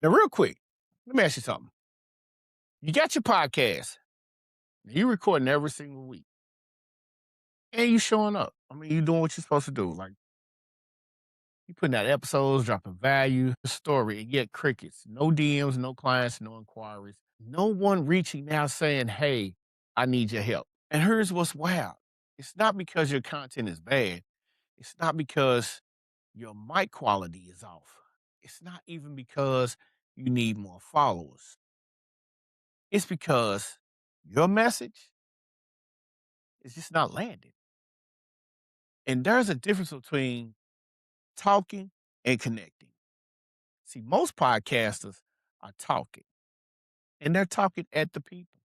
Now, real quick, let me ask you something. You got your podcast, and you recording every single week, and you showing up. I mean, you doing what you're supposed to do. Like you putting out episodes, dropping value, the story, and yet crickets. No DMs, no clients, no inquiries. No one reaching out saying, "Hey, I need your help." And here's what's wild. It's not because your content is bad. It's not because your mic quality is off. It's not even because you need more followers. It's because your message is just not landing. And there's a difference between talking and connecting. See, most podcasters are talking and they're talking at the people.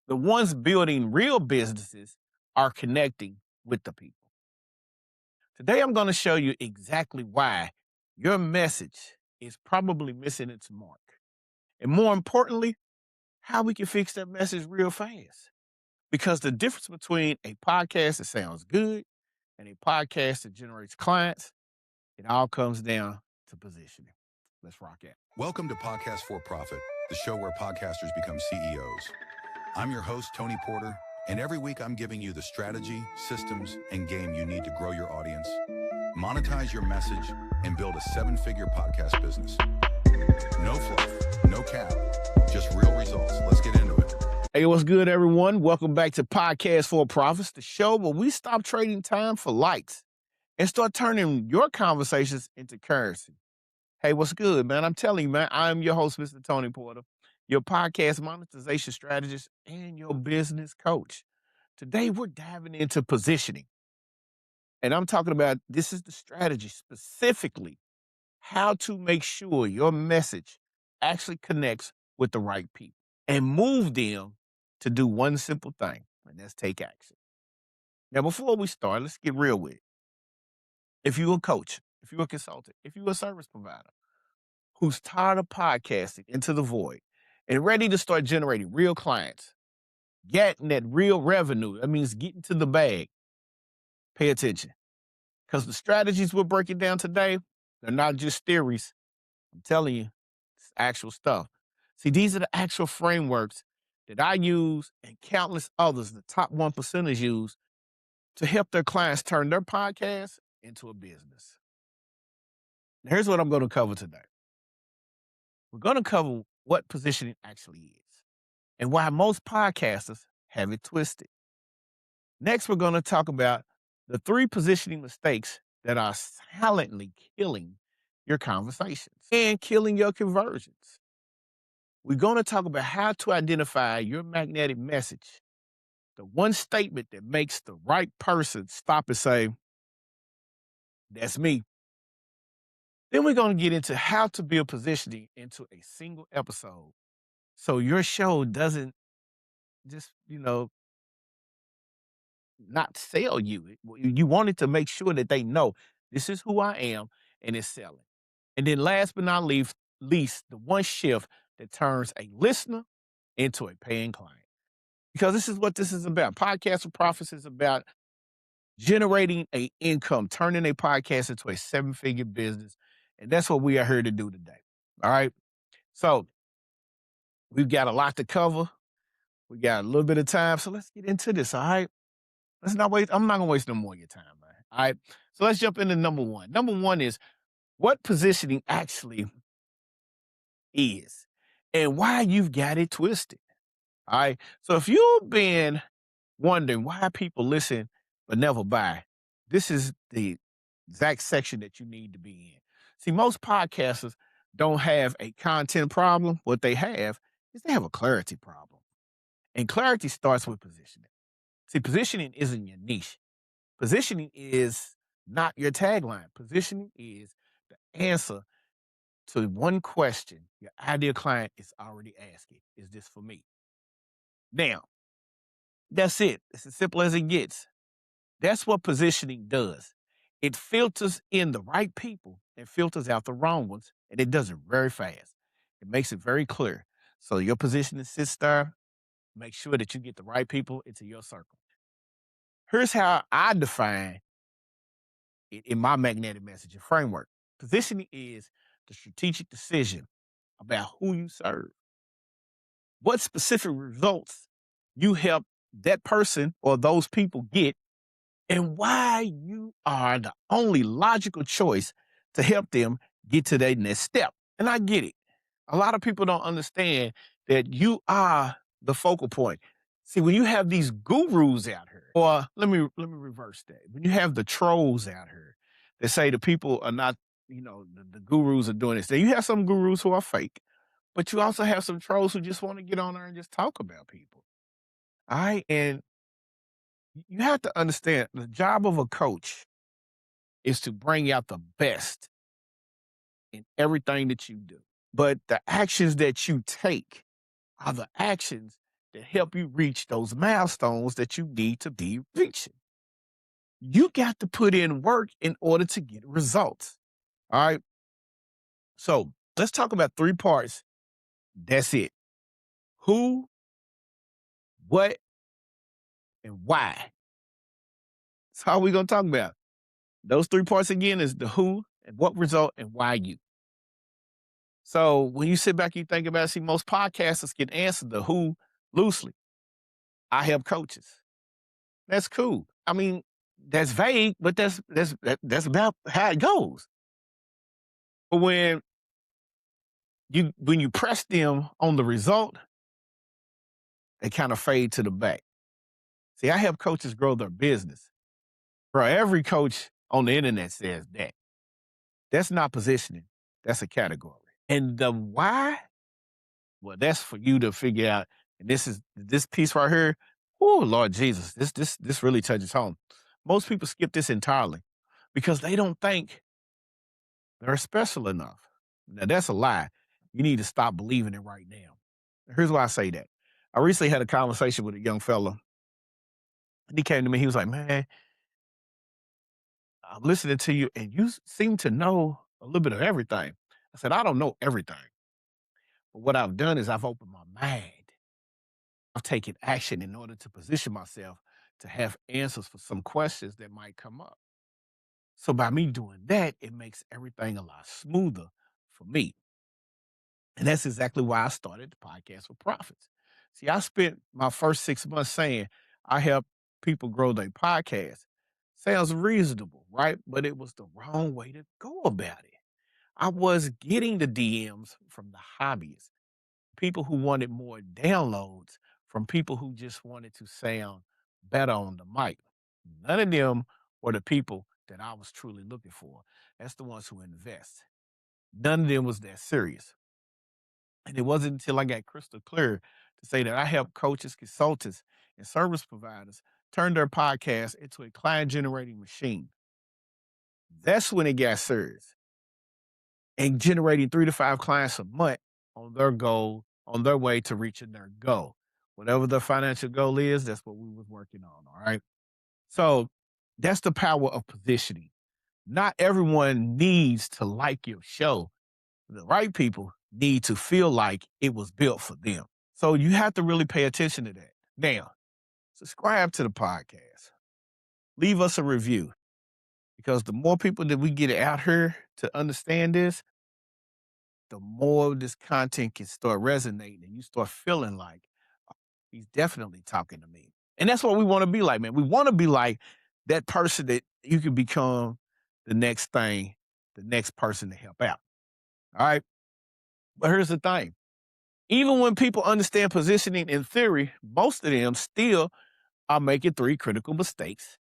The ones building real businesses are connecting with the people. Today, I'm going to show you exactly why your message is probably missing its mark. And more importantly, how we can fix that message real fast. Because the difference between a podcast that sounds good and a podcast that generates clients, it all comes down to positioning. Let's rock it. Welcome to Podcast for Profit, the show where podcasters become CEOs. I'm your host, Tony Porter, and every week I'm giving you the strategy, systems, and game you need to grow your audience, monetize your message, and build a seven-figure podcast business. No fluff, no cap, just real results. Let's get into it. Hey, what's good, everyone? Welcome back to Podcast for Profits, the show where we stop trading time for likes and start turning your conversations into currency. Hey, what's good, man? I'm telling you, man, I'm your host, Mr. Tony Porter, your podcast monetization strategist and your business coach. Today, we're diving into positioning. And I'm talking about this is the strategy specifically how to make sure your message actually connects with the right people and move them to do one simple thing, and that's take action. Now, before we start, let's get real with it. If you're a coach, if you're a consultant, if you're a service provider who's tired of podcasting into the void and ready to start generating real clients, getting that real revenue, that means getting to the bag, pay attention. Because the strategies we're breaking down today, they're not just theories. I'm telling you, it's actual stuff. See, these are the actual frameworks that I use and countless others, the top 1%ers use to help their clients turn their podcast into a business. Now, here's what I'm going to cover today. We're going to cover what positioning actually is and why most podcasters have it twisted. Next, we're going to talk about the 3 positioning mistakes that are silently killing your conversations and killing your conversions. We're going to talk about how to identify your magnetic message, the one statement that makes the right person stop and say, "That's me." Then we're going to get into how to build positioning into a single episode so your show doesn't just, not sell you. You wanted to make sure that they know this is who I am and it's selling. And then last but not least, the one shift that turns a listener into a paying client. Because this is what this is about. Podcast for Profits is about generating a income, turning a podcast into a 7-figure business. And that's what we are here to do today. All right. So we've got a lot to cover. We got a little bit of time. So let's get into this. All right. Let's not waste. I'm not going to waste no more of your time, man. All right. So let's jump into number one. Number one is what positioning actually is and why you've got it twisted. All right. So if you've been wondering why people listen but never buy, this is the exact section that you need to be in. See, most podcasters don't have a content problem. What they have is they have a clarity problem. And clarity starts with positioning. See, positioning isn't your niche. Positioning is not your tagline. Positioning is the answer to one question your ideal client is already asking. Is this for me? Now, that's it. It's as simple as it gets. That's what positioning does. It filters in the right people and filters out the wrong ones, and it does it very fast. It makes it very clear. So your positioning sits there. Make sure that you get the right people into your circle. Here's how I define it in my magnetic messaging framework. Positioning is the strategic decision about who you serve, what specific results you help that person or those people get, and why you are the only logical choice to help them get to their next step. And I get it. A lot of people don't understand that you are the focal point. See, when you have these gurus out here, or let me reverse that. When you have the trolls out here that say the people are not, the gurus are doing this. Now you have some gurus who are fake, but you also have some trolls who just want to get on there and just talk about people. All right. And you have to understand the job of a coach is to bring out the best in everything that you do. But the actions that you take are the actions that help you reach those milestones that you need to be reaching. You got to put in work in order to get results. All right. So let's talk about three parts. That's it. Who, what, and why. That's all we're going to talk about. Those three parts again is the who and what result and why you. So when you sit back, you think about it, see, most podcasters can answer the who loosely. I help coaches. That's cool. I mean, that's vague, but that's about how it goes. But when you press them on the result, they kind of fade to the back. See, I help coaches grow their business. Bro, every coach on the internet says that. That's not positioning. That's a category. And the why, well, that's for you to figure out. And this piece right here. Oh, Lord Jesus, this really touches home. Most people skip this entirely because they don't think they're special enough. Now, that's a lie. You need to stop believing it right now. Here's why I say that. I recently had a conversation with a young fella. And he came to me. He was like, man, I'm listening to you and you seem to know a little bit of everything. I said, I don't know everything. But what I've done is I've opened my mind. I've taken action in order to position myself to have answers for some questions that might come up. So by me doing that, it makes everything a lot smoother for me. And that's exactly why I started the podcast for profits. See, I spent my first 6 months saying I help people grow their podcast. Sounds reasonable, right? But it was the wrong way to go about it. I was getting the DMs from the hobbyists, people who wanted more downloads from people who just wanted to sound better on the mic. None of them were the people that I was truly looking for. That's the ones who invest. None of them was that serious. And it wasn't until I got crystal clear to say that I help coaches, consultants, and service providers turn their podcast into a client generating machine. That's when it got serious. And generating 3 to 5 clients a month on their goal, on their way to reaching their goal. Whatever their financial goal is, that's what we was working on. All right. So that's the power of positioning. Not everyone needs to like your show. The right people need to feel like it was built for them. So you have to really pay attention to that. Now, subscribe to the podcast. Leave us a review because the more people that we get out here to understand this, the more this content can start resonating and you start feeling like, "Oh, he's definitely talking to me." And that's what we want to be like, man. We want to be like that person that you can become the next thing, the next person to help out. All right. But here's the thing. Even when people understand positioning in theory, most of them still are making 3 critical mistakes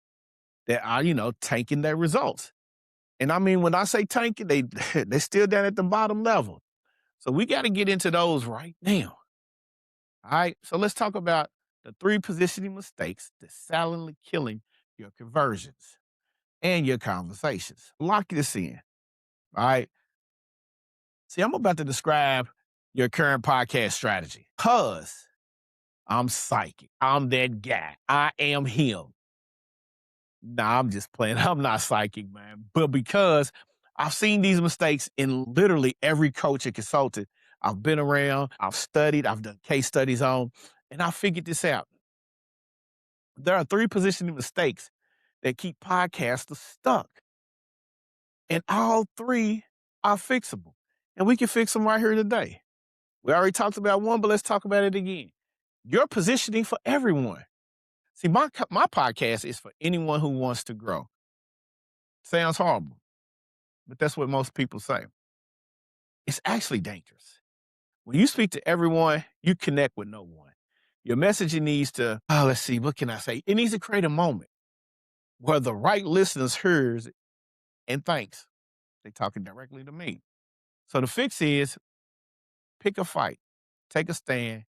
that are, tanking their results. And I mean, when I say tanking, they're still down at the bottom level. So we got to get into those right now. All right. So let's talk about the 3 positioning mistakes that's silently killing your conversions and your conversations. Lock this in. All right. See, I'm about to describe your current podcast strategy because I'm psychic. I'm that guy. I am him. Nah, I'm just playing. I'm not psychic, man. But because I've seen these mistakes in literally every coach and consultant I've been around, I've studied, I've done case studies on, and I figured this out. There are 3 positioning mistakes that keep podcasters stuck, and all 3 are fixable. And we can fix them right here today. We already talked about one, but let's talk about it again. Your positioning for everyone. See, my podcast is for anyone who wants to grow. Sounds horrible, but that's what most people say. It's actually dangerous. When you speak to everyone, you connect with no one. Your messaging needs to, let's see, what can I say? It needs to create a moment where the right listeners hears it and thanks. They talking directly to me. So the fix is pick a fight, take a stand.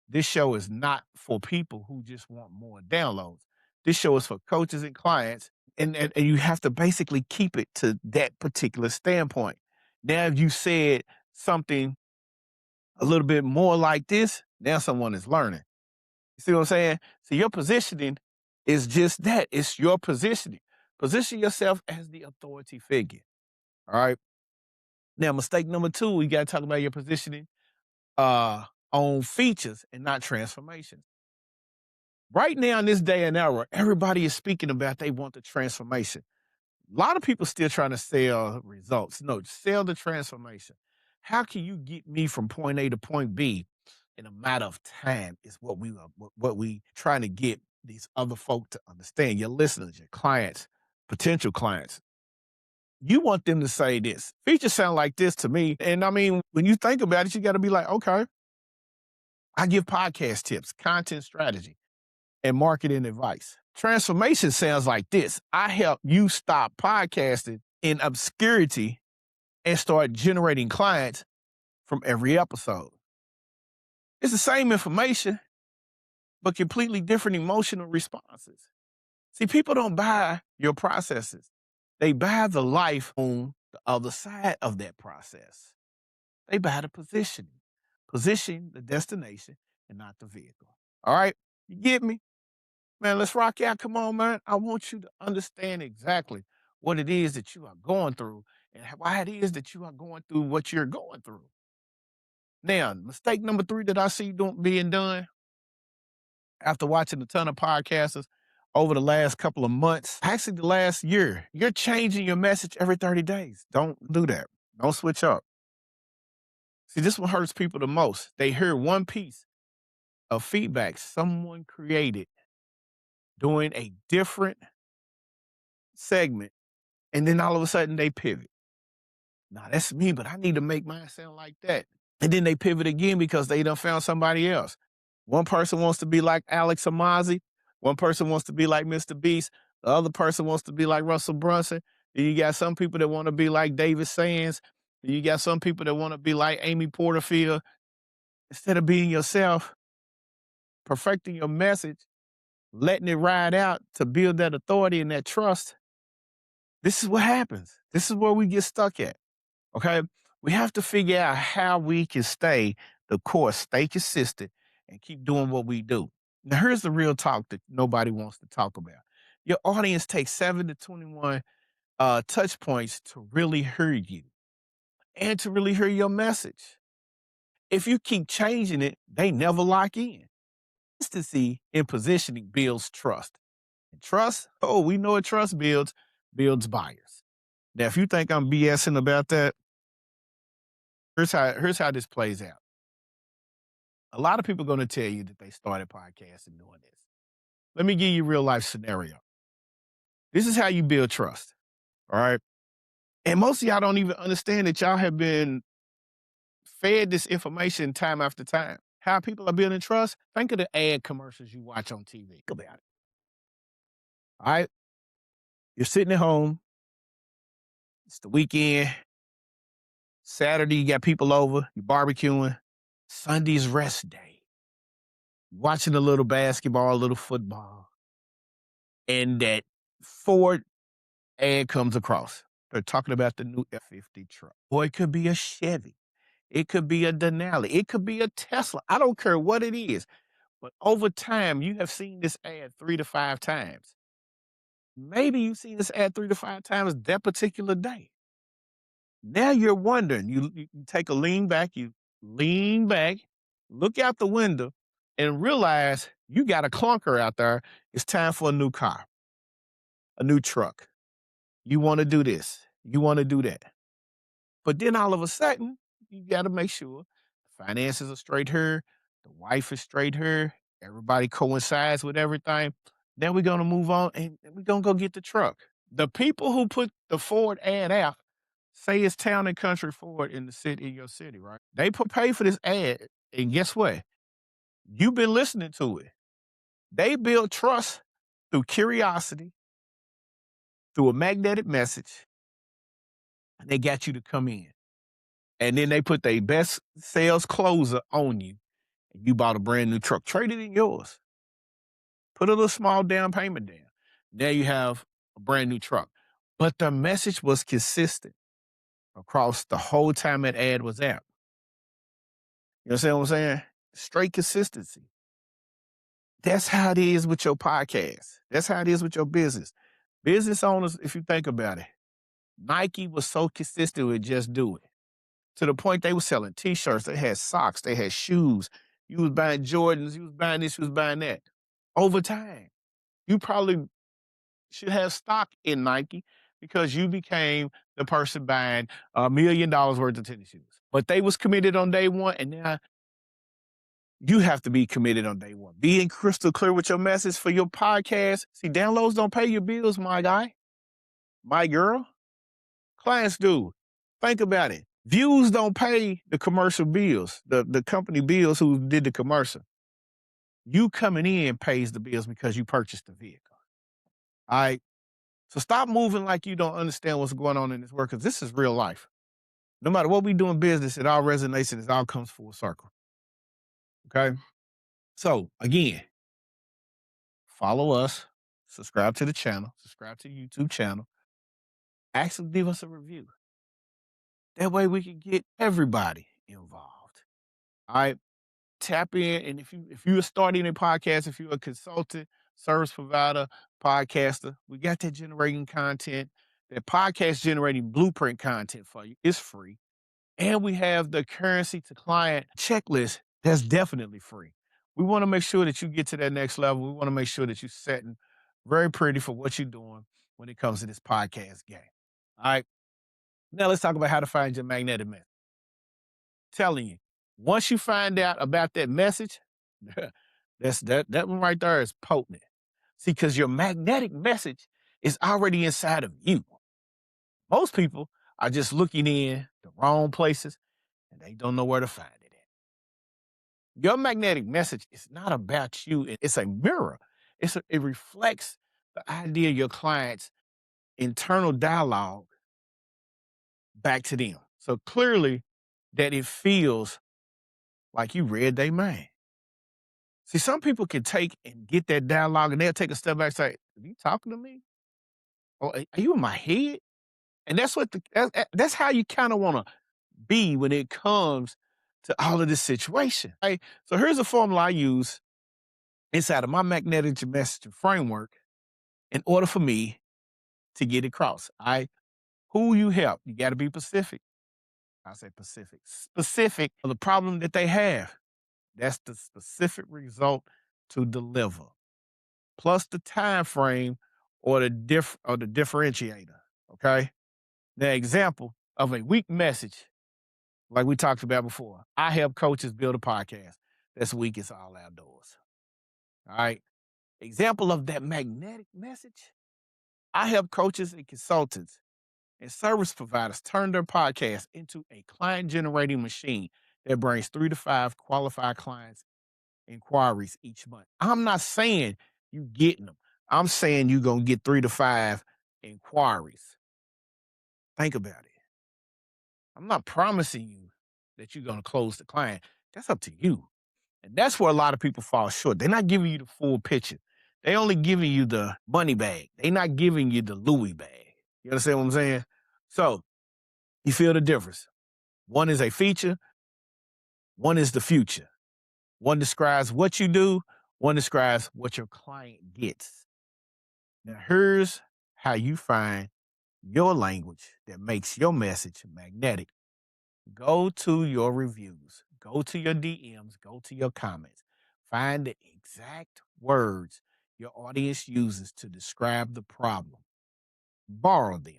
This show is not for people who just want more downloads. This show is for coaches and clients, and you have to basically keep it to that particular standpoint. Now, if you said something a little bit more like this, now someone is learning. You see what I'm saying? So your positioning is just that. It's your positioning. Position yourself as the authority figure. All right. Now, mistake number 2, we got to talk about your positioning on features and not transformations. Right now in this day and era, everybody is speaking about they want the transformation. A lot of people still trying to sell results. No, sell the transformation. How can you get me from point A to point B in a matter of time is what we trying to get these other folk to understand, your listeners, your clients, potential clients. You want them to say this. Features sound like this to me. And I mean, when you think about it, you got to be like, okay, I give podcast tips, content strategy, and marketing advice. Transformation sounds like this. I help you stop podcasting in obscurity and start generating clients from every episode. It's the same information, but completely different emotional responses. See, people don't buy your processes. They buy the life on the other side of that process. They buy the positioning. Position the destination and not the vehicle. All right? You get me? Man, let's rock out. Come on, man. I want you to understand exactly what it is that you are going through and why it is that you are going through what you're going through. Now, mistake number 3 that I see being done after watching a ton of podcasters over the last couple of months, actually the last year, you're changing your message every 30 days. Don't do that. Don't switch up. See, this one hurts people the most. They hear one piece of feedback someone created doing a different segment, and then all of a sudden they pivot. Now that's me, but I need to make mine sound like that. And then they pivot again because they done found somebody else. One person wants to be like Alex Amazi. One person wants to be like Mr. Beast. The other person wants to be like Russell Brunson. Then you got some people that want to be like David Sands. Then you got some people that want to be like Amy Porterfield. Instead of being yourself, perfecting your message, letting it ride out to build that authority and that trust, this is what happens. This is where we get stuck at. Okay. We have to figure out how we can stay the course, stay consistent, and keep doing what we do. Now, here's the real talk that nobody wants to talk about. Your audience takes 7 to 21 touch points to really hear you and to really hear your message. If you keep changing it, they never lock in. Consistency in positioning builds trust. And trust, we know what trust builds buyers. Now, if you think I'm BSing about that, here's how this plays out. A lot of people are going to tell you that they started podcasting doing this. Let me give you a real life scenario. This is how you build trust. All right. And most of y'all don't even understand that y'all have been fed this information time after time. How people are building trust. Think of the ad commercials you watch on TV. Think about it. All right. You're sitting at home. It's the weekend. Saturday, you got people over. You're barbecuing. Sunday's rest day. Watching a little basketball, a little football. And that Ford ad comes across. They're talking about the new F-50 truck. Or it could be a Chevy. It could be a Denali. It could be a Tesla. I don't care what it is. But over time, you have seen this ad 3 to 5 times. Maybe you've seen this ad 3 to 5 times that particular day. Now you're wondering. You take a lean back. You lean back, look out the window, and realize you got a clunker out there. It's time for a new car, a new truck. You want to do this. You want to do that. But then all of a sudden, you got to make sure the finances are straight here, the wife is straight here, everybody coincides with everything. Then we're gonna move on and we're gonna go get the truck. The people who put the Ford ad out, say it's Town and Country Ford in the city, in your city, right? They pay for this ad, and guess what? You've been listening to it. They build trust through curiosity, through a magnetic message, and they got you to come in. And then they put their best sales closer on you, and you bought a brand new truck. Trade it in yours. Put a little small down payment down. Now you have a brand new truck. But the message was consistent across the whole time that ad was out. You understand what I'm saying? Straight consistency. That's how it is with your podcast. That's how it is with your business. Business owners, if you think about it, Nike was so consistent with just do it. To the point they were selling t-shirts, they had socks, they had shoes. You was buying Jordans, you was buying this, you was buying that. Over time, you probably should have stock in Nike because you became the person buying $1 million worth of tennis shoes. But they was committed on day one, and now you have to be committed on day one. Being crystal clear with your message for your podcast. See, downloads don't pay your bills, my guy, my girl. Clients do. Think about it. Views don't pay the commercial bills, the company bills who did the commercial. You coming in pays the bills because you purchased the vehicle. All right. So stop moving like you don't understand what's going on in this world, because this is real life. No matter what we do in business, it all resonates and it all comes full circle. Okay. So again, follow us, subscribe to the channel, subscribe to the YouTube channel. Actually, leave us a review. That way we can get everybody involved. All right. Tap in, and if you're starting a podcast, if you're a consultant, service provider, podcaster, we got that generating content, that podcast generating blueprint content for you. It's free. And we have the currency to client checklist that's definitely free. We want to make sure that you get to that next level. We want to make sure that you're setting very pretty for what you're doing when it comes to this podcast game. All right. Now let's talk about how to find your magnetic message. Telling you, once you find out about that message, that one right there is potent. See, because your magnetic message is already inside of you. Most people are just looking in the wrong places and they don't know where to find it at. Your magnetic message is not about you. It's a mirror. It reflects the idea of your client's internal dialogue back to them. So clearly that it feels like you read their mind. See, some people can take and get that dialogue and they'll take a step back and say, are you talking to me? Or are you in my head? And that's how you kind of want to be when it comes to all of this situation. Right? So here's a formula I use inside of my magnetic message framework in order for me to get across. Who you help, you got to be specific. I say Pacific. Specific for the problem that they have. That's the specific result to deliver. Plus the time frame or the differentiator. Okay. The example of a weak message, like we talked about before. I help coaches build a podcast that's weak. It's all outdoors. All right. Example of that magnetic message. I help coaches and consultants and service providers turn their podcast into a client generating machine that brings 3 to 5 qualified clients inquiries each month. I'm not saying you getting them. I'm saying you're going to get 3 to 5 inquiries. Think about it. I'm not promising you that you're going to close the client. That's up to you. And that's where a lot of people fall short. They're not giving you the full picture. They only giving you the money bag. They're not giving you the Louis bag. You understand what I'm saying? So you feel the difference. One is a feature. One is the future. One describes what you do. One describes what your client gets. Now, here's how you find your language that makes your message magnetic. Go to your reviews, go to your DMs, go to your comments. Find the exact words your audience uses to describe the problem. Borrow them.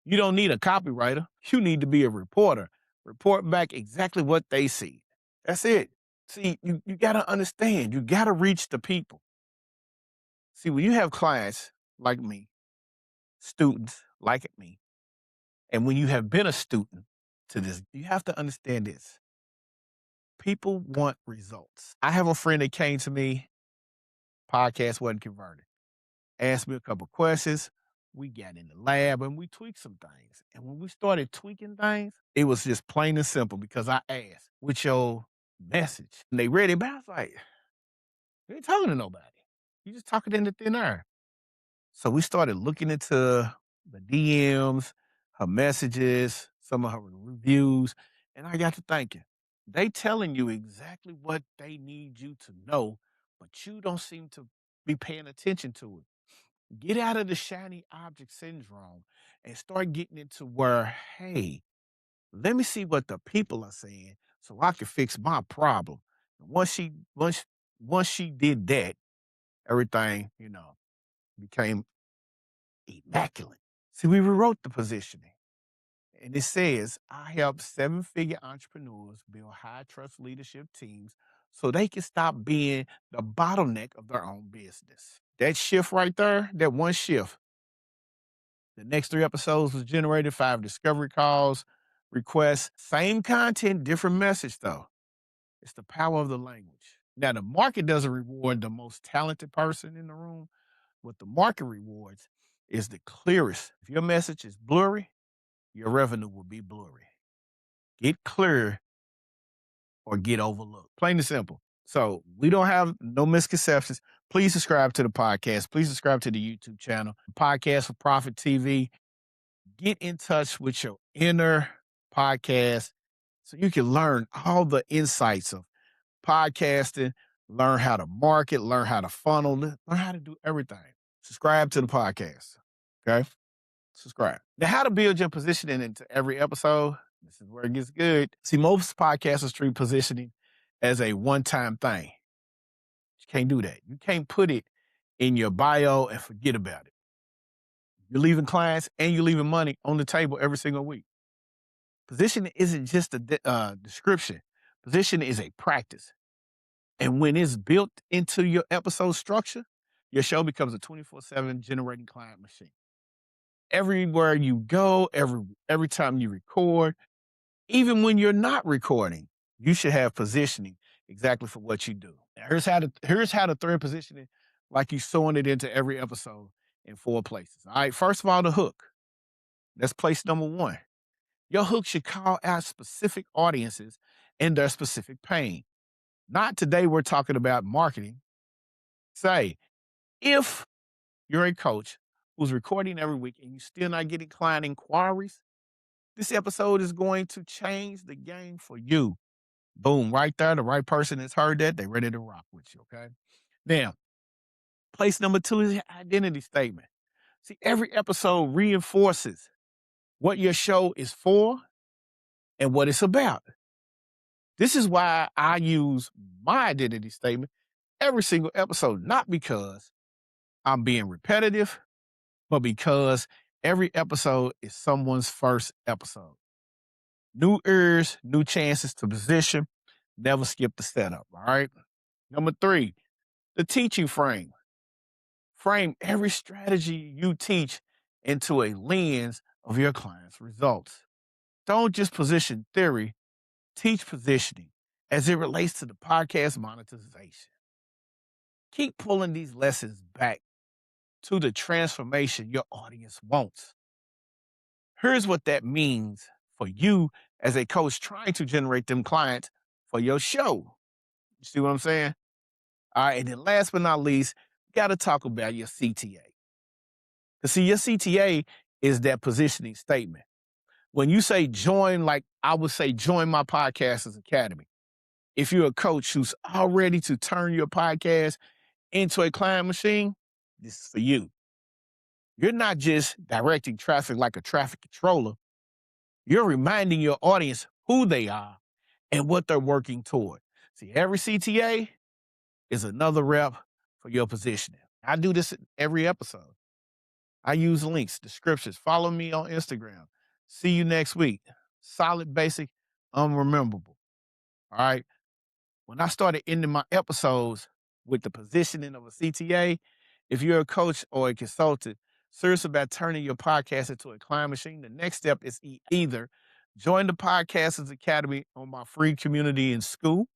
You don't need a copywriter. You need to be a reporter. Report back exactly what they see. That's it. See, you got to understand, you got to reach the people. See, when you have clients like me, students like me, and when you have been a student to this, you have to understand this. People want results. I have a friend that came to me, podcast wasn't converted, asked me a couple questions. We got in the lab and we tweaked some things. And when we started tweaking things, it was just plain and simple because I asked, with your message? And they read it back. I was like, you ain't talking to nobody. You just talking in the thin air. So we started looking into the DMs, her messages, some of her reviews, and I got to thinking, they telling you exactly what they need you to know, but you don't seem to be paying attention to it. Get out of the shiny object syndrome and start getting into where, hey, let me see what the people are saying so I can fix my problem. And once she did that, everything, became immaculate. See, we rewrote the positioning. And it says, I help seven-figure entrepreneurs build high-trust leadership teams so they can stop being the bottleneck of their own business. That shift right there, that one shift, the next 3 episodes was generated, 5 discovery calls, requests, same content, different message though. It's the power of the language. Now, the market doesn't reward the most talented person in the room. What the market rewards is the clearest. If your message is blurry, your revenue will be blurry. Get clear or get overlooked. Plain and simple. So we don't have no misconceptions. Please subscribe to the podcast. Please subscribe to the YouTube channel, Podcast for Profit TV. Get in touch with your inner podcast so you can learn all the insights of podcasting, learn how to market, learn how to funnel, learn how to do everything. Subscribe to the podcast. Okay? Subscribe. Now, how to build your positioning into every episode. This is where it gets good. See, most podcasters treat positioning as a one-time thing. You can't do that. You can't put it in your bio and forget about it. You're leaving clients and you're leaving money on the table every single week. Positioning isn't just a description. Positioning is a practice. And when it's built into your episode structure, your show becomes a 24/7 generating client machine. Everywhere you go, every time you record, even when you're not recording, you should have positioning exactly for what you do. Now, here's how to thread positioning like you sewing it into every episode in 4 places. All right, first of all, the hook. That's place number 1. Your hook should call out specific audiences and their specific pain. Not today we're talking about marketing. Say, if you're a coach who's recording every week and you're still not getting client inquiries, this episode is going to change the game for you. Boom, right there. The right person has heard that. They're ready to rock with you, okay? Now, place number 2 is your identity statement. See, every episode reinforces what your show is for and what it's about. This is why I use my identity statement every single episode, not because I'm being repetitive, but because every episode is someone's first episode. New ears, new chances to position. Never skip the setup, all right? Number 3, the teaching frame. Frame every strategy you teach into a lens of your client's results. Don't just position theory, teach positioning as it relates to the podcast monetization. Keep pulling these lessons back to the transformation your audience wants. Here's what that means for you as a coach trying to generate them clients for your show. You see what I'm saying? All right. And then last but not least, you got to talk about your CTA. Because see, your CTA is that positioning statement. When you say join, like I would say, join my podcasters academy. If you're a coach who's all ready to turn your podcast into a client machine, this is for you. You're not just directing traffic like a traffic controller. You're reminding your audience who they are and what they're working toward. See, every CTA is another rep for your positioning. I do this in every episode. I use links, descriptions. Follow me on Instagram. See you next week. Solid, basic, unrememberable. All right. When I started ending my episodes with the positioning of a CTA, if you're a coach or a consultant serious about turning your podcast into a client machine, the next step is either join the Podcasters Academy on my free community in school,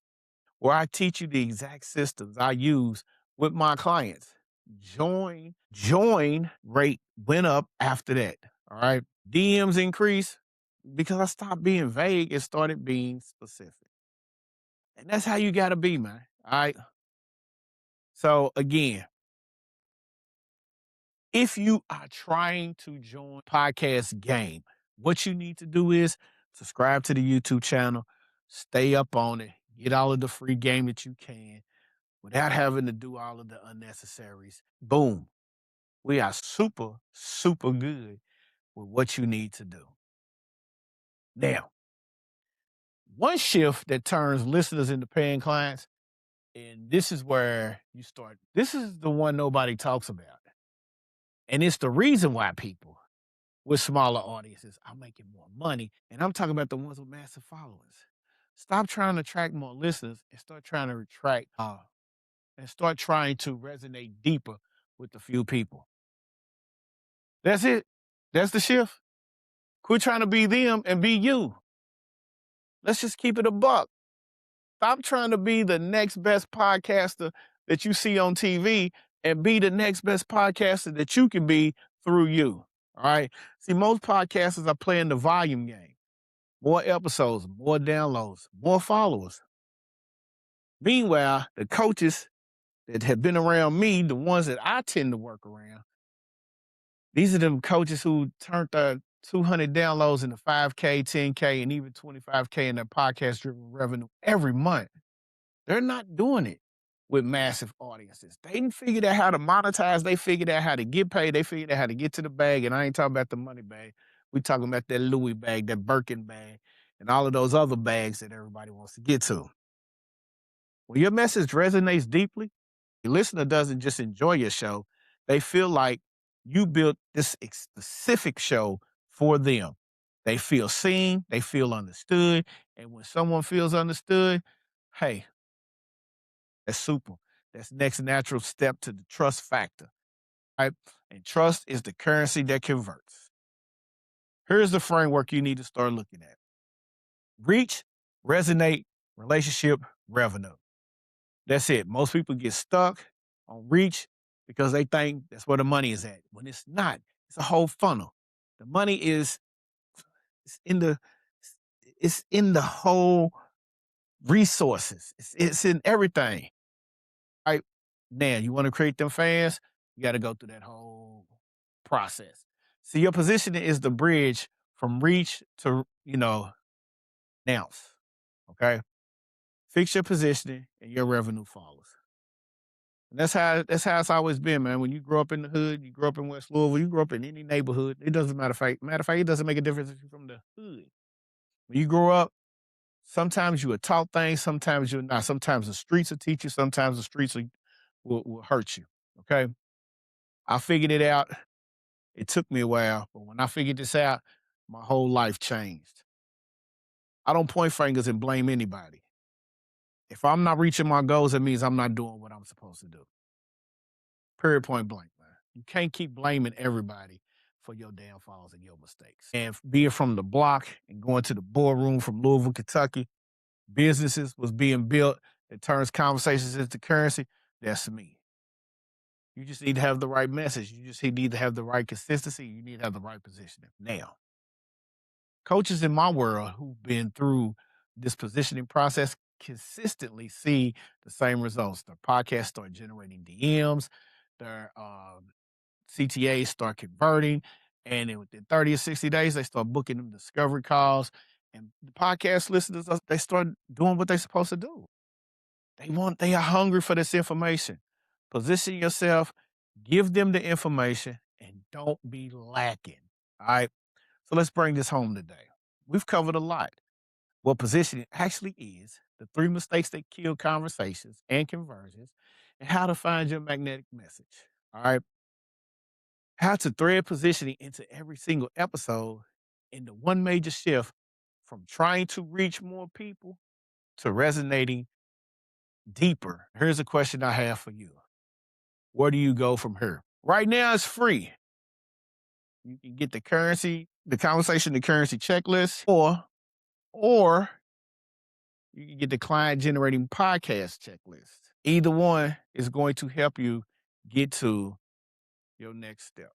where I teach you the exact systems I use with my clients. Join rate went up after that. All right. DMs increase because I stopped being vague and started being specific. And that's how you got to be, man. All right. So, again, if you are trying to join podcast game, what you need to do is subscribe to the YouTube channel, stay up on it, get all of the free game that you can without having to do all of the unnecessaries. Boom. We are super, super good with what you need to do. Now, one shift that turns listeners into paying clients, and this is where you start. This is the one nobody talks about. And it's the reason why people with smaller audiences are making more money. And I'm talking about the ones with massive followings. Stop trying to attract more listeners and start trying to start trying to resonate deeper with the few people. That's it. That's the shift. Quit trying to be them and be you. Let's just keep it a buck. Stop trying to be the next best podcaster that you see on TV and be the next best podcaster that you can be through you. All right. See, most podcasters are playing the volume game. More episodes, more downloads, more followers. Meanwhile, the coaches that have been around me, the ones that I tend to work around, these are them coaches who turned the 200 downloads into 5K, 10K, and even 25K in their podcast driven revenue every month. They're not doing it with massive audiences. They didn't figure out how to monetize. They figured out how to get paid. They figured out how to get to the bag. And I ain't talking about the money bag. We talking about that Louis bag, that Birkin bag, and all of those other bags that everybody wants to get to. When your message resonates deeply, the listener doesn't just enjoy your show. They feel like you built this specific show for them. They feel seen. They feel understood. And when someone feels understood, hey, that's super. That's next natural step to the trust factor, right? And trust is the currency that converts. Here's the framework you need to start looking at: reach, resonate, relationship, revenue. That's it. Most people get stuck on reach because they think that's where the money is at. When it's not, it's a whole funnel. The money is it's in the it's in the whole resources. It's in everything. Right now, you want to create them fans, you got to go through that whole process. See, your positioning is the bridge from reach to, announce. Okay. Fix your positioning and your revenue follows. And that's how it's always been, man. When you grow up in the hood, you grow up in West Louisville, you grow up in any neighborhood, it doesn't matter. Matter of fact, it doesn't make a difference if you're from the hood. When you grow up, sometimes you are taught things, sometimes you're not. Sometimes the streets will teach you, sometimes the streets will hurt you. Okay. I figured it out. It took me a while, but when I figured this out, my whole life changed. I don't point fingers and blame anybody. If I'm not reaching my goals, it means I'm not doing what I'm supposed to do. Period, point blank, man. You can't keep blaming everybody for your downfalls and your mistakes. And being from the block and going to the boardroom from Louisville, Kentucky, businesses was being built that turns conversations into currency. That's me. You just need to have the right message. You just need to have the right consistency. You need to have the right positioning. Now, coaches in my world who've been through this positioning process consistently see the same results. Their podcasts start generating DMs, their CTAs start converting, and then within 30 or 60 days, they start booking them discovery calls. And the podcast listeners, they start doing what they're supposed to do. They are hungry for this information. Position yourself, give them the information, and don't be lacking. All right. So let's bring this home today. We've covered a lot. What positioning actually is, the 3 mistakes that kill conversations and conversions, and how to find your magnetic message. All right. How to thread positioning into every single episode, and the one major shift from trying to reach more people to resonating deeper. Here's a question I have for you. Where do you go from here? Right now, it's free. You can get the conversation, the currency checklist, or you can get the client generating podcast checklist. Either one is going to help you get to your next step.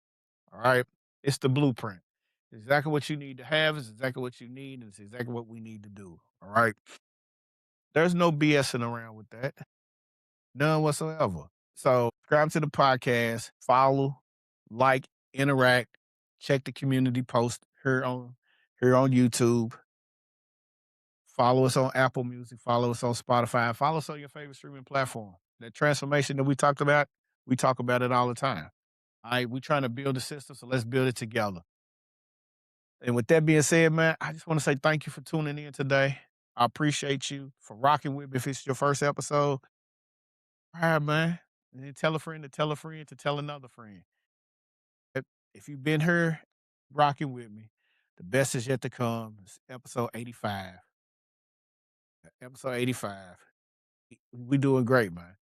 All right. It's the blueprint. It's exactly what you need to have. It's exactly what you need. And it's exactly what we need to do. All right. There's no BSing around with that. None whatsoever. So subscribe to the podcast, follow, like, interact, check the community post here on YouTube. Follow us on Apple Music, follow us on Spotify, follow us on your favorite streaming platform. That transformation that we talked about, we talk about it all the time. All right, we're trying to build a system, so let's build it together. And with that being said, man, I just want to say thank you for tuning in today. I appreciate you for rocking with me if it's your first episode. All right, man. And then tell a friend to tell a friend to tell another friend. If you've been here rocking with me, the best is yet to come. It's episode 85. Episode 85. We doing great, man.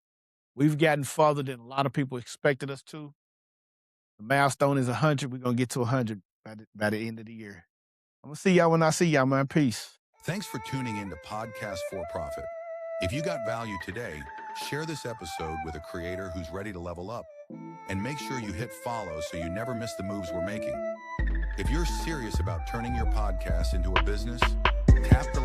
We've gotten farther than a lot of people expected us to. The milestone is 100. We're going to get to 100 by the end of the year. I'm going to see y'all when I see y'all, man. Peace. Thanks for tuning in to Podcast for Profit. If you got value today, share this episode with a creator who's ready to level up. And make sure you hit follow so you never miss the moves we're making. If you're serious about turning your podcast into a business, tap the